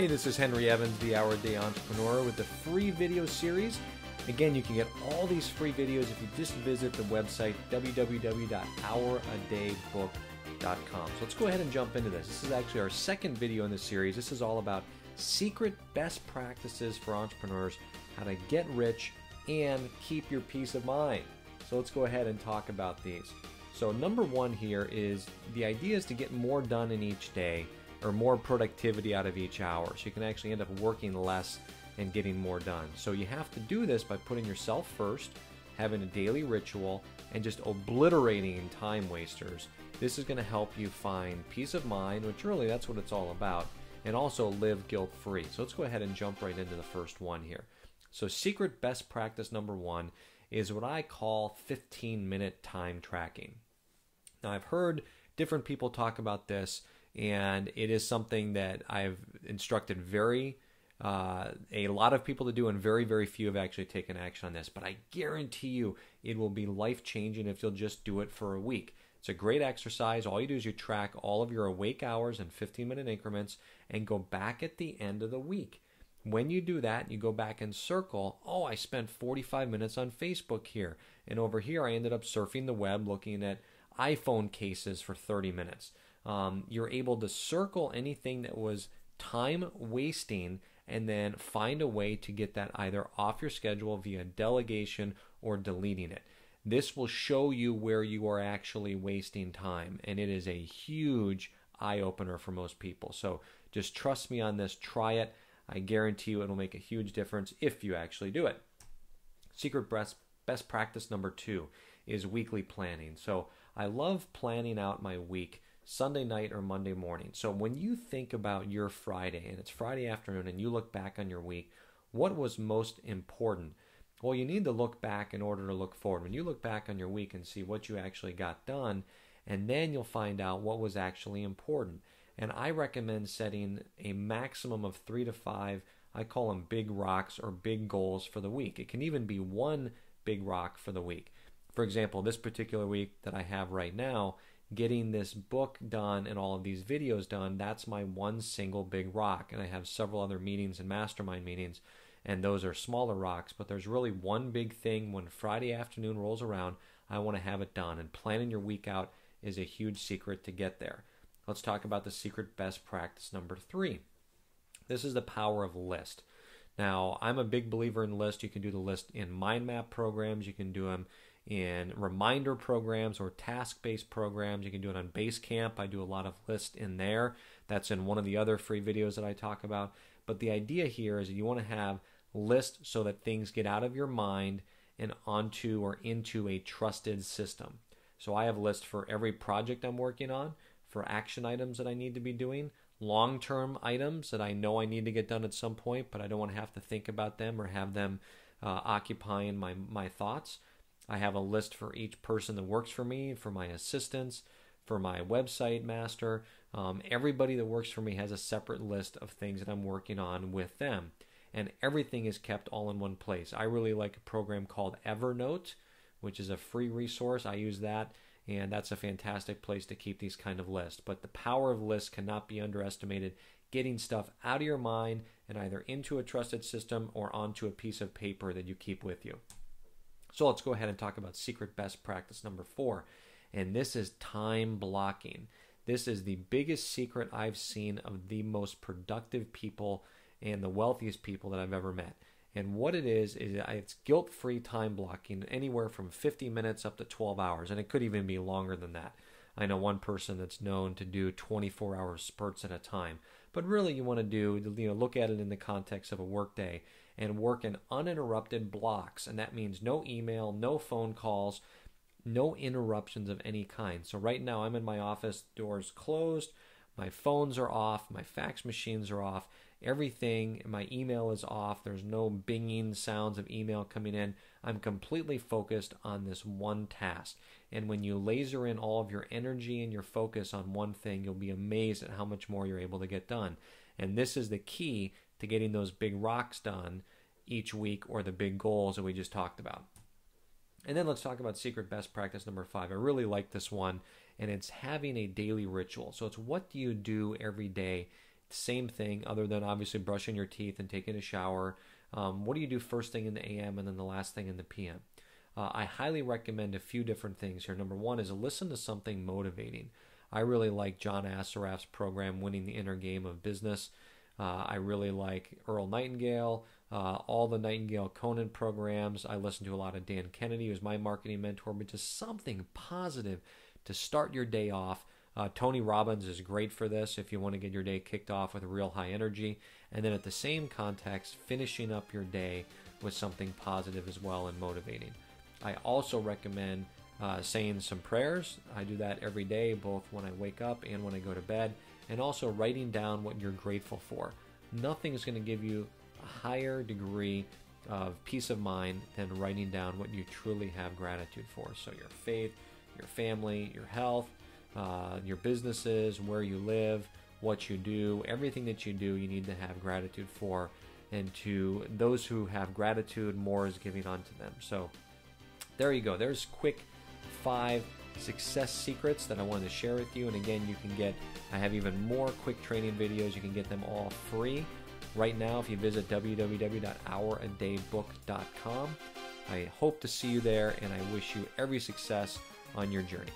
Hey, this is Henry Evans, the Hour a Day Entrepreneur, with the free video series. Again, you can get all these free videos if you just visit the website www.houradaybook.com. So let's go ahead and jump into this. This is actually our second video in this series. This is all about secret best practices for entrepreneurs, how to get rich and keep your peace of mind. So let's go ahead and talk about these. So number one here is the idea is to get more done in each day, or more productivity out of each hour. So you can actually end up working less and getting more done. So you have to do this by putting yourself first, having a daily ritual, and just obliterating time wasters. This is going to help you find peace of mind, which really that's what it's all about, and also live guilt-free. So let's go ahead and jump right into the first one here. So secret best practice number one is what I call 15-minute time tracking. Now I've heard different people talk about this, and it is something that I've instructed a lot of people to do, and very, very few have actually taken action on this. But I guarantee you it will be life-changing if you'll just do it for a week. It's a great exercise. All you do is you track all of your awake hours in 15-minute increments and go back at the end of the week. When you do that, you go back and circle, oh, I spent 45 minutes on Facebook here. And over here, I ended up surfing the web looking at iPhone cases for 30 minutes. You're able to circle anything that was time wasting and then find a way to get that either off your schedule via delegation or deleting it. This will show you where you are actually wasting time, and it is a huge eye-opener for most people. So just trust me on this, try it. I guarantee you it will make a huge difference if you actually do it. Secret best practice number two is weekly planning. So I love planning out my week Sunday night or Monday morning. So when you think about your Friday, and it's Friday afternoon, and you look back on your week, what was most important? Well, you need to look back in order to look forward. When you look back on your week and see what you actually got done, and then you'll find out what was actually important. And I recommend setting a maximum of 3 to 5, I call them big rocks or big goals for the week. It can even be one big rock for the week. For example, this particular week that I have right now, getting this book done and all of these videos done, that's my one single big rock. And I have several other meetings and mastermind meetings, and those are smaller rocks, but there's really one big thing. When Friday afternoon rolls around, I want to have it done, and planning your week out is a huge secret to get there. Let's talk about the secret best practice number three. This is the power of list. Now, I'm a big believer in list. You can do the list in mind map programs. You can do them in reminder programs or task-based programs. You can do it on Basecamp. I do a lot of lists in there. That's in one of the other free videos that I talk about. But the idea here is that you want to have lists so that things get out of your mind and onto or into a trusted system. So I have lists for every project I'm working on, for action items that I need to be doing, long-term items that I know I need to get done at some point, but I don't want to have to think about them or have them occupying my thoughts. I have a list for each person that works for me, for my assistants, for my website master. Everybody that works for me has a separate list of things that I'm working on with them. And everything is kept all in one place. I really like a program called Evernote, which is a free resource. I use that, and that's a fantastic place to keep these kind of lists. But the power of lists cannot be underestimated. Getting stuff out of your mind and either into a trusted system or onto a piece of paper that you keep with you. So let's go ahead and talk about secret best practice number four, and this is time blocking. This is the biggest secret I've seen of the most productive people and the wealthiest people that I've ever met. And what it is it's guilt-free time blocking, anywhere from 50 minutes up to 12 hours, and it could even be longer than that. I know one person that's known to do 24-hour spurts at a time. But really you want to do, look at it in the context of a workday and work in uninterrupted blocks. And that means no email, no phone calls, no interruptions of any kind. So right now I'm in my office, doors closed, my phones are off, my fax machines are off, everything, my email is off, there's no binging sounds of email coming in. I'm completely focused on this one task. And when you laser in all of your energy and your focus on one thing, you'll be amazed at how much more you're able to get done. And this is the key to getting those big rocks done each week, or the big goals that we just talked about. And then let's talk about secret best practice number 5. I really like this one, and it's having a daily ritual. So it's what do you do every day Same thing, other than obviously brushing your teeth and taking a shower. What do you do first thing in the AM and then the last thing in the PM? I highly recommend a few different things here. Number one is listen to something motivating. I really like John Assaraf's program, Winning the Inner Game of Business. I really like Earl Nightingale, all the Nightingale Conan programs. I listen to a lot of Dan Kennedy, who's my marketing mentor, but just something positive to start your day off. Tony Robbins is great for this if you want to get your day kicked off with real high energy. And then at the same context, finishing up your day with something positive as well and motivating. I also recommend saying some prayers. I do that every day, both when I wake up and when I go to bed. And also writing down what you're grateful for. Nothing is going to give you a higher degree of peace of mind than writing down what you truly have gratitude for. So your faith, your family, your health, your businesses, where you live, what you do, everything that you do, you need to have gratitude for. And to those who have gratitude, more is giving unto them. So there you go. There's quick 5 success secrets that I wanted to share with you. And again, I have even more quick training videos. You can get them all free right now if you visit www.ouradaybook.com. I hope to see you there, and I wish you every success on your journey.